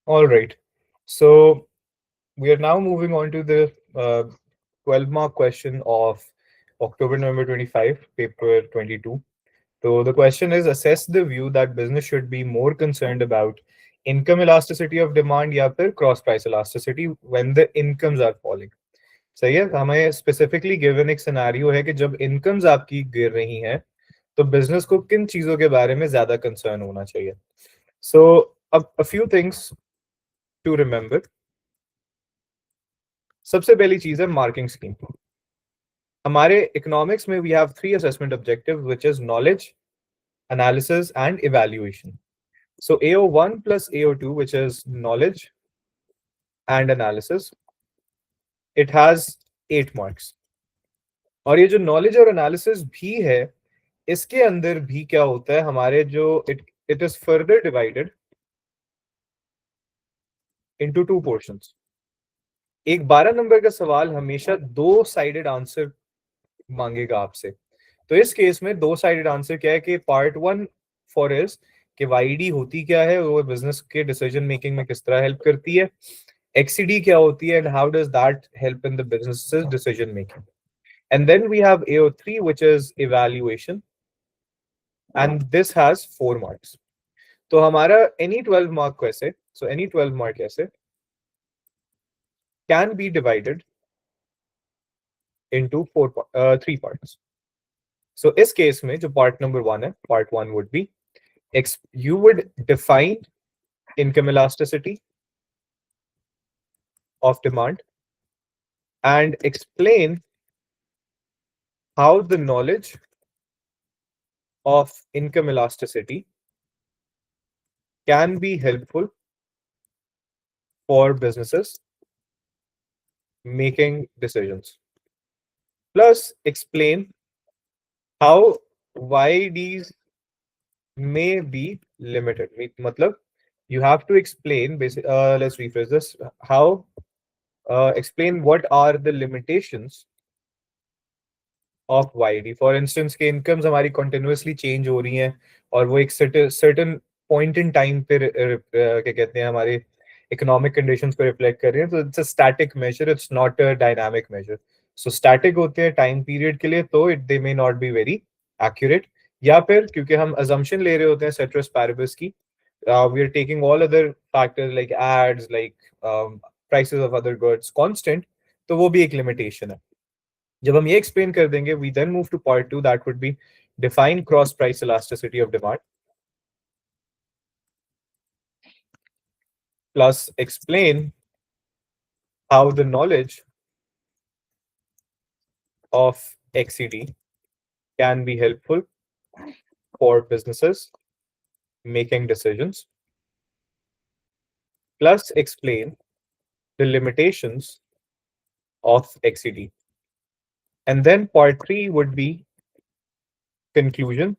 All right. So we are now moving on to the 12-mark question of October-November 25, paper 22. So the question is assess the view that business should be more concerned about income elasticity of demand या फिर cross price elasticity when the incomes are falling. सही है, हमें specifically given एक scenario है कि जब incomes आपकी गिर रही हैं तो बिजनेस को किन चीजों के बारे में ज्यादा कंसर्न होना चाहिए. सो अब a few things to remember. सबसे पहली चीज है मार्किंग स्कीम. हमारे इकोनॉमिक्स में we have three assessment objective which is knowledge, analysis and evaluation. So AO1 plus AO2, which is knowledge and analysis, it has 8 marks. और ये जो knowledge और analysis भी है, इसके अंदर भी क्या होता है हमारे जो it is further divided into two portions. एक 12 नंबर का सवाल हमेशा दो साइडेड आंसर मांगेगा आपसे. तो इस केस में दो साइडेड आंसर क्या है कि पार्ट वन फॉर इज कि वाईडी होती क्या है, वो बिजनेस के डिसीजन मेकिंग में किस तरह हेल्प करती है, एक्सीडी क्या होती है and how does that help in the business decision making. And then we have AO3 which is evaluation and this has 4 marks. तो हमारा एनी 12 मार्क कैसे, सो एनी 12 मार्क ऐसे can be divided into 3 parts. So इस case में जो part number 1 है, part 1 would be you would define income elasticity of demand and explain how the knowledge of income elasticity can be helpful for businesses making decisions. Plus, explain how YDs may be limited. Matlab, you have to explain, let's rephrase this, how, explain what are the limitations of YED. For instance के incomes हमारी continuously change हो रही हैं और वो एक certain point in time पे क्या कहते हैं हमारे इकोनॉमिक कंडीशंस को रिफ्लेक्ट कर रही हैं. तो it's a static measure, it's not a dynamic measure. So static होते हैं टाइम पीरियड के लिए तो it they may not be very accurate. या फिर क्योंकि हम अजम्पशन ले रहे होते हैं सेट्रस पैरिबस की, we are taking all other factors like ads, like prices of other goods constant, तो वो भी एक लिमिटेशन है. जब हम ये एक्सप्लेन कर देंगे, we then move to part 2 that would be define cross price elasticity of demand plus explain how the knowledge of XCD can be helpful for businesses making decisions, plus explain the limitations of XCD. And then part 3 would be conclusion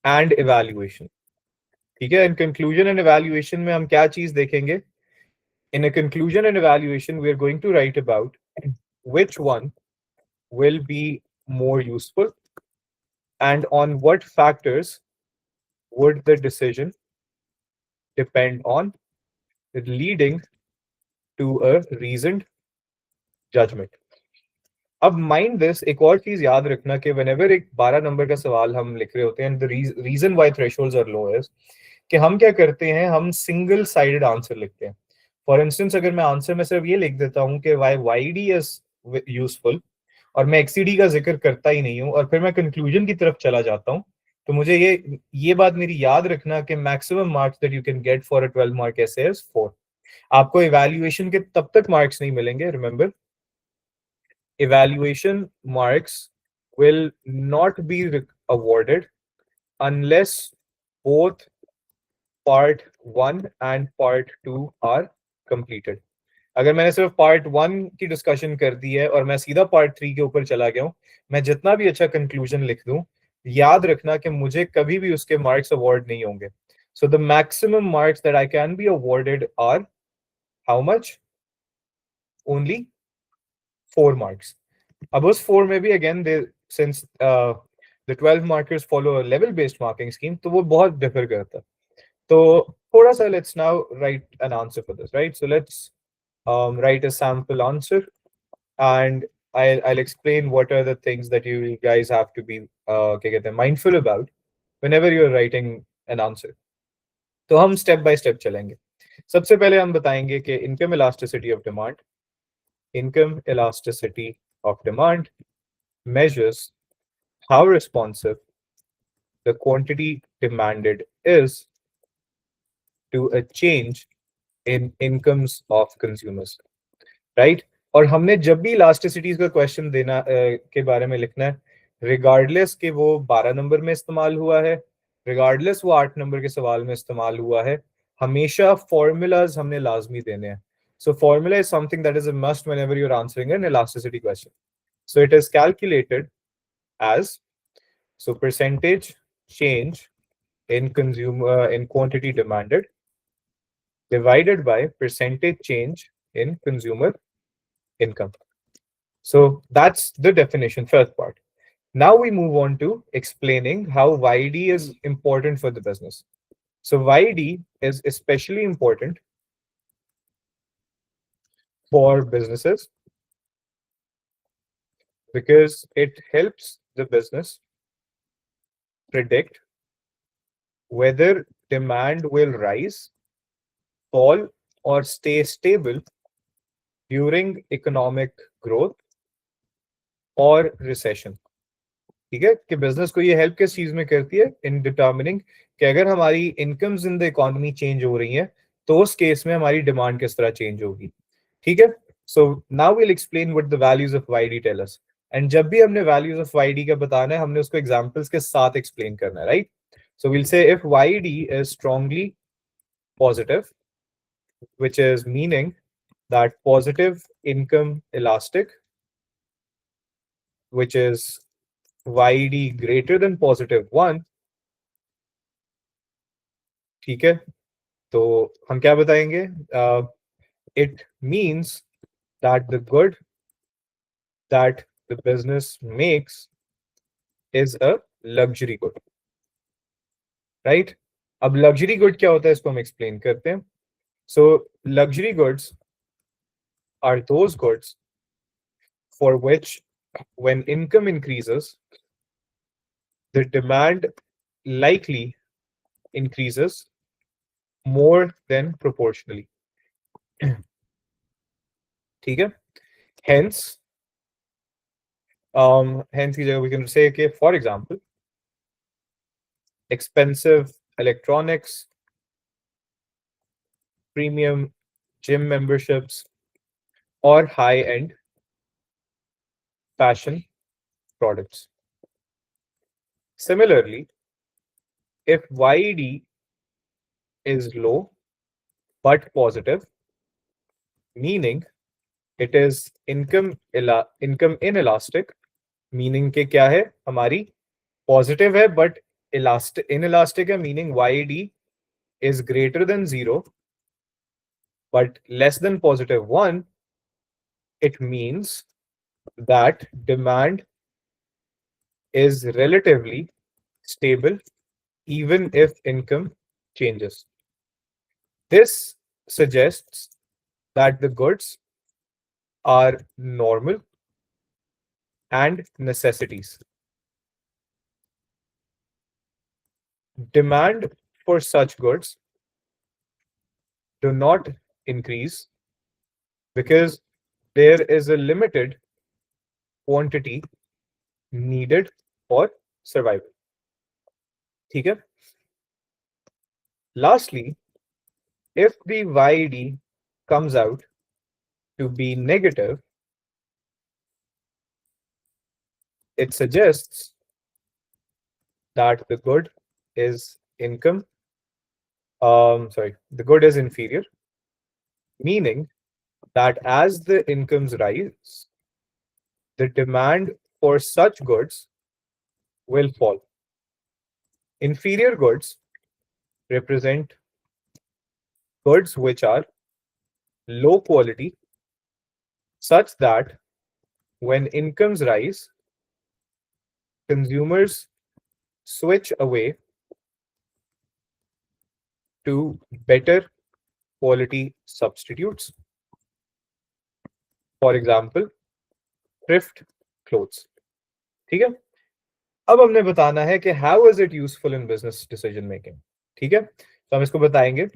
and evaluation. ठीक है, in conclusion and evaluation में हम क्या चीज देखेंगे? In a conclusion and evaluation, we are going to write about which one will be more useful and on what factors would the decision depend on, leading to a reasoned judgment. अब mind this, एक और चीज याद रखना कि whenever एक 12 number का सवाल हम लिख रहे होते हैं, the reason why thresholds are low is कि हम क्या करते हैं, हम सिंगल साइडेड आंसर लिखते हैं. फॉर इंस्टेंस अगर मैं आंसर में सिर्फ ये लिख देता हूँ कि वाई वाईडी इज यूजफुल और मैं एक्सीडी का जिक्र करता ही नहीं हूँ और फिर मैं कंक्लूजन की तरफ चला जाता हूँ, तो मुझे ये बात मेरी याद रखना कि maximum marks that you can get for a 12 mark ऐसे इज 4. आपको इवैल्यूएशन के तब तक मार्क्स नहीं मिलेंगे. Remember, evaluation marks will not be awarded unless both part 1 and part 2 are completed. अगर मैंने सिर्फ पार्ट 1 की डिस्कशन कर दी है और मैं सीधा पार्ट 3 के ऊपर चला गया हूं, मैं जितना भी अच्छा कंक्लूजन लिख दूं, याद रखना कि मुझे कभी भी उसके मार्क्स अवॉर्ड नहीं होंगे. So the maximum marks that I can be awarded are how much? Only 4 marks. अब उस 4 में भी again they since the 12 markers follow level based marking scheme, तो वो बहुत डिफर करता है. तो थोड़ा सा let's now write an answer for this, right? So let's write a sample answer, and I'll explain what are the things that you guys have to be क्या कहते हैं, mindful about whenever you're writing an answer. तो हम step by step चलेंगे. सबसे पहले हम बताएंगे कि income elasticity of demand measures how responsive the quantity demanded is to a change in incomes of consumers, right? और हमने जब भी इलास्टिसिटीज का क्वेश्चन देना के बारे में लिखना है, रिगार्डलेस कि वो 12 नंबर में इस्तेमाल हुआ है, रिगार्डलेस वो 8 नंबर के सवाल में इस्तेमाल हुआ है, हमेशा फॉर्मूलाज हमने लाजमी देने हैं. So formula is something that is a must whenever you're answering an elasticity question. So it is calculated as, so percentage change in consumer in quantity demanded divided by percentage change in consumer income. So that's the definition, first part. Now we move on to explaining how YD is important for the business. So YD is especially important for businesses because it helps the business predict whether demand will rise, fall, or stay stable during economic growth or recession. ठीक है, कि business को ये help किस चीज में करती है, इन डिटर्मिनिंग कि अगर हमारी incomes in the economy change हो रही हैं तो उस केस में हमारी डिमांड किस तरह चेंज होगी. ठीक है. So now will explain what the values of YED tell us. And जब भी हमने वैल्यूज ऑफ वाईडी का बताना है, हमने उसको एग्जांपल्स के साथ एक्सप्लेन करना है, right? So will say if YED is strongly positive, which is meaning that positive income elastic, which is YD greater than +1. ठीक है, तो हम क्या बताएंगे? It means that the good that the business makes is a luxury good, right? अब luxury good क्या होता है, इसको हम explain करते हैं. So luxury goods are those goods for which when income increases, the demand likely increases more than proportionally. ठीक है. Hence, hence की जगह we can say कि for example, expensive electronics, premium gym memberships, or high-end fashion products. Similarly, if YED is low but positive, meaning it is income inelastic, meaning के क्या है, हमारी positive है but inelastic है, meaning YED is greater than 0 but less than +1, it means that demand is relatively stable even if income changes. This suggests that the goods are normal and necessities. Demand for such goods do not increase because there is a limited quantity needed for survival. ठीक है? Lastly, if the YED comes out to be negative, it suggests that the good is the good is inferior, meaning that as the incomes rise, the demand for such goods will fall. Inferior goods represent goods which are low quality, such that when incomes rise, consumers switch away to better quality substitutes. For example, thrift clothes. ठीक है? अब हमने बताना है कि how is it useful in business decision making. ठीक है? तो हम इसको बताएंगे.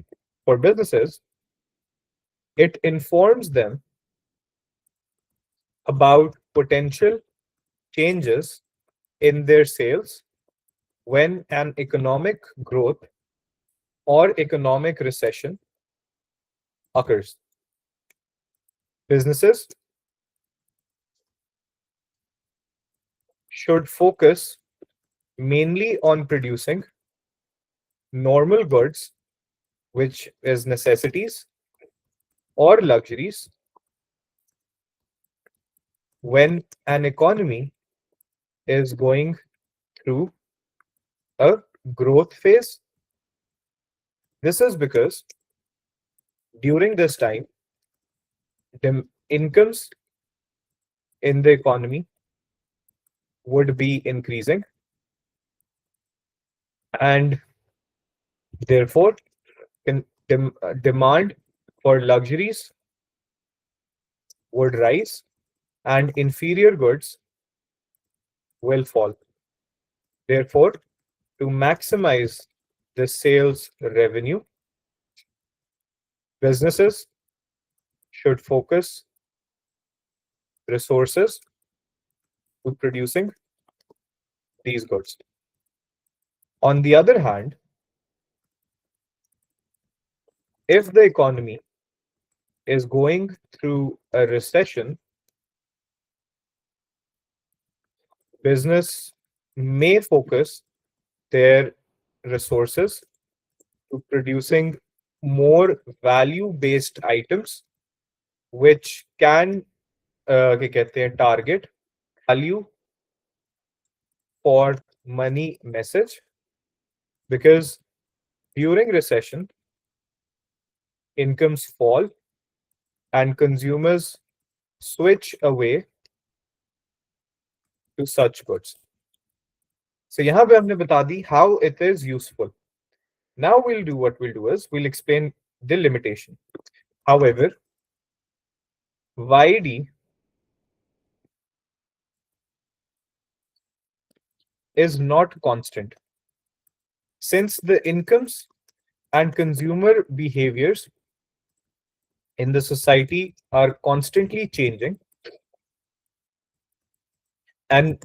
For businesses, it informs them about potential changes in their sales when an economic growth or economic recession occurs. Businesses should focus mainly on producing normal goods, which is necessities or luxuries, when an economy is going through a growth phase. This is because during this time, the incomes in the economy would be increasing, and therefore demand for luxuries would rise and inferior goods will fall. Therefore, to maximize the sales revenue, businesses should focus resources to producing these goods. On the other hand, if the economy is going through a recession, business may focus their resources to producing more value-based items, which can क्या कहते हैं, target value for money message, because during recession, incomes fall and consumers switch away to such goods. So यहाँ पे हमने बता दी how it is useful. Now what we'll do is we'll explain the limitation. However, YD is not constant. Since the incomes and consumer behaviors in the society are constantly changing, and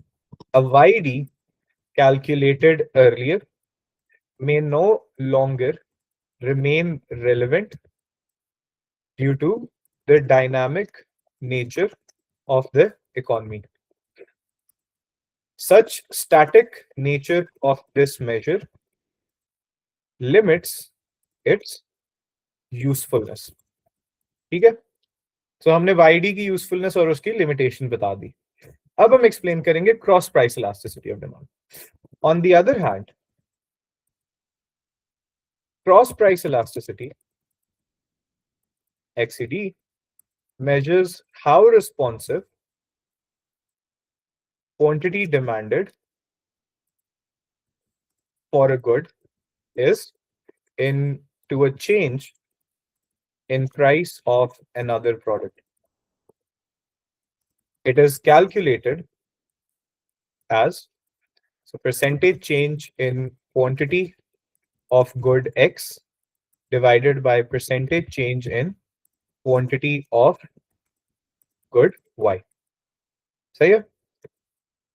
a YD calculated earlier may no longer remain relevant due to the dynamic nature of the economy. Such static nature of this measure limits its usefulness. ठीक है? तो हमने YD की usefulness और उसकी limitation बता दी. अब हम एक्सप्लेन करेंगे cross price elasticity of demand. On the other hand, cross price elasticity XCD measures how responsive quantity demanded for a good is to a change in price of another product. It is calculated as percentage change in quantity of good X divided by percentage change in quantity of good Y. सही है?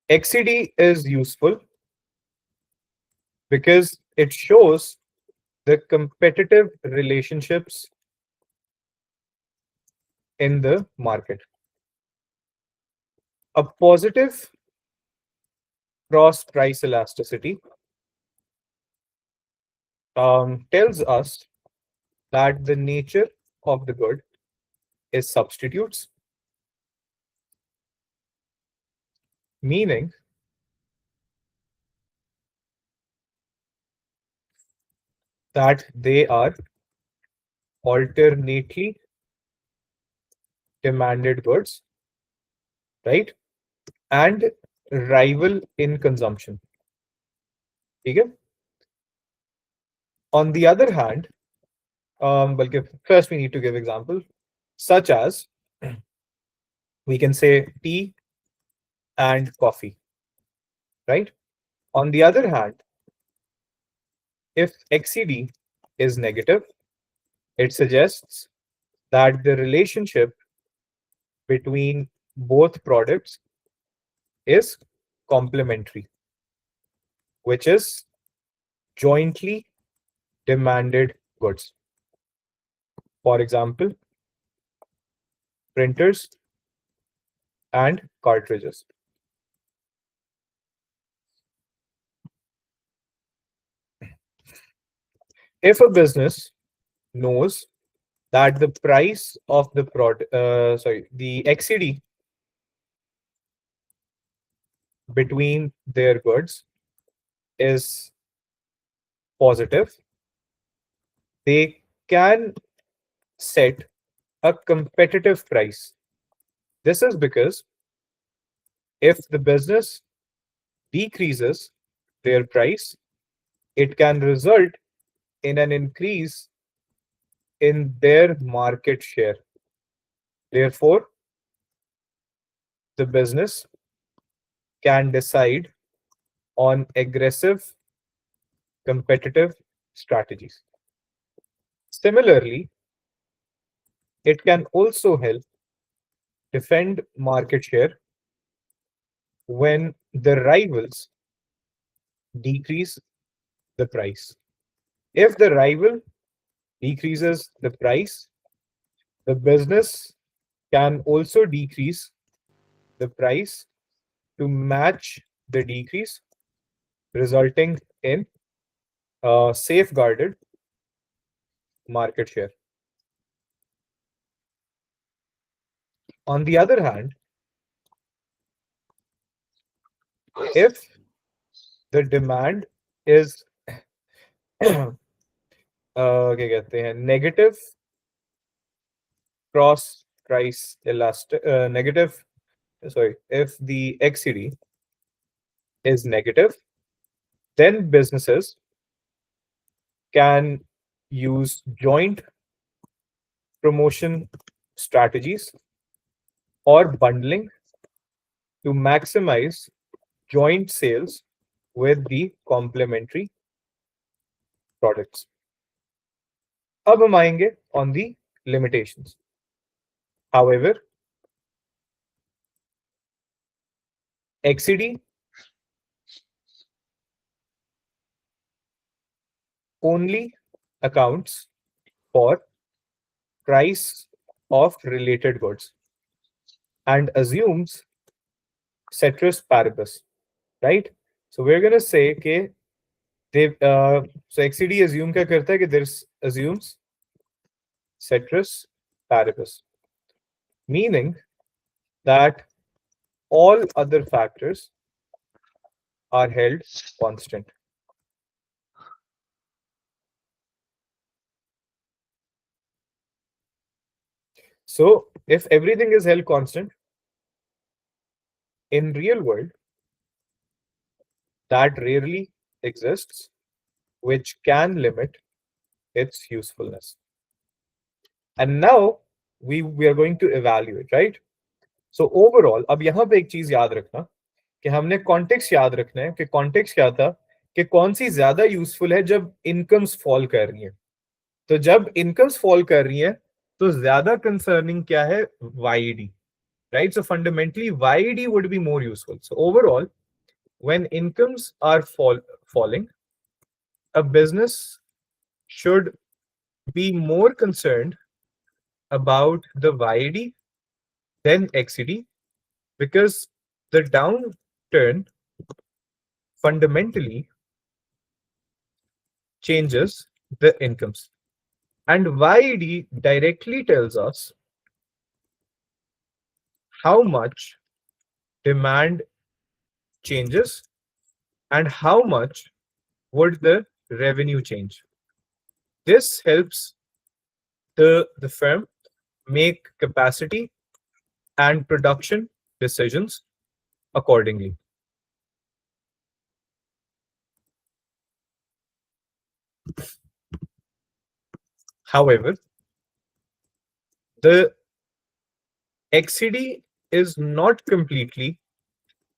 XCD is useful because it shows the competitive relationships in the market. A positive cross price elasticity tells us that the nature of the good is substitutes, meaning that they are alternately demanded goods, right? And rival in consumption. Okay? On the other hand, But first we need to give example, such as we can say tea and coffee, right? On the other hand, if XCD is negative, it suggests that the relationship between both products is complementary, which is jointly demanded goods. For example, printers and cartridges. If a business knows that the price of the product, the XCD between their goods is positive, they can set a competitive price. This is because if the business decreases their price, it can result in an increase in their market share. Therefore, the business can decide on aggressive competitive strategies. Similarly, it can also help defend market share when the rivals decrease the price. If the rival decreases the price, the business can also decrease the price to match the decrease, resulting in a safeguarded market share. On the other hand, if the demand is क्या कहते हैं negative cross price elastic negative sorry if the XCD is negative, then businesses can use joint promotion strategies or bundling to maximize joint sales with the complementary products. अब हम आएंगे on the limitations. However, XCD only accounts for price of related goods and assumes ceteris paribus, right? So we're going to say कि they so XCD assume क्या करता है कि this assumes ceteris paribus, meaning that all other factors are held constant. So if everything is held constant, in real world, that rarely exists, which can limit its usefulness. And now we are going to evaluate, right? So overall, अब यहाँ पे एक चीज याद रखना कि हमने context याद रखना है कि कॉन्टेक्स्ट क्या था कि कौन सी ज्यादा यूजफुल है जब इनकम्स फॉल कर रही हैं. तो जब इनकम्स फॉल कर रही हैं तो ज्यादा कंसर्निंग क्या है, वाईडी, right? So fundamentally YED would be more useful. So overall, when incomes are falling, a business should be more concerned about the YED than XED because the downturn fundamentally changes the incomes. And YED directly tells us how much demand changes and how much would the revenue change. This helps the firm make capacity and production decisions accordingly. However, the XCD is not completely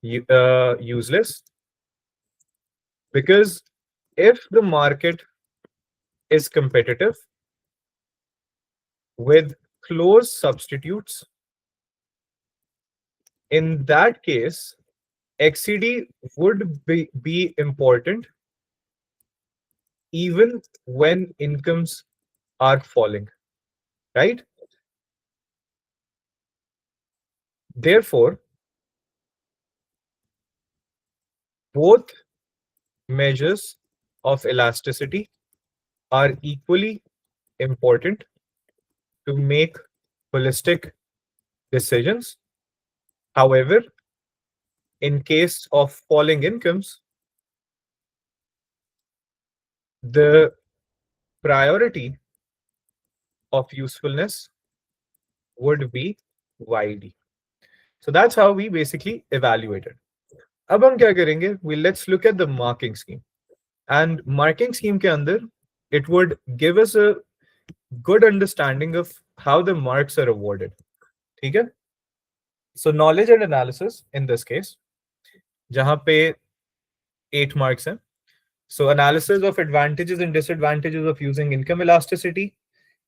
useless, because if the market is competitive with close substitutes, in that case, XCD would be important even when incomes are falling, right? Therefore, both measures of elasticity are equally important to make holistic decisions. However, in case of falling incomes, the priority of usefulness would be YD. So that's how we basically evaluate it. अब हम क्या करेंगे? Let's look at the marking scheme. And marking scheme के अंदर, it would give us a good understanding of how the marks are awarded. ठीक है? So knowledge and analysis in this case, जहाँ पे 8 marks हैं. So analysis of advantages and disadvantages of using income elasticity,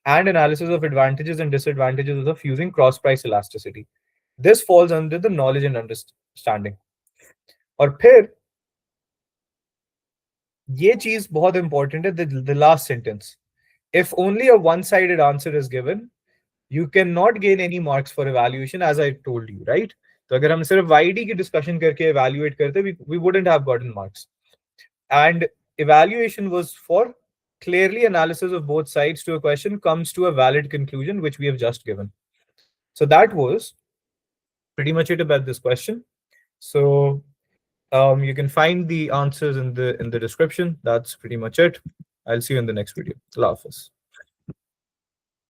and analysis of advantages and disadvantages of using cross price elasticity. This falls under the knowledge and understanding. और फिर ये चीज बहुत important है, the last sentence. If only a one-sided answer is given, you cannot gain any marks for evaluation, as I told you, right? तो अगर हम सिर्फ YD की डिस्कशन करके evaluate करते, we wouldn't have gotten marks. And evaluation was for clearly analysis of both sides to a question comes to a valid conclusion, which we have just given. So that was pretty much it about this question. So you can find the answers in the description. That's pretty much it. I'll see you in the next video. Allah Hafiz.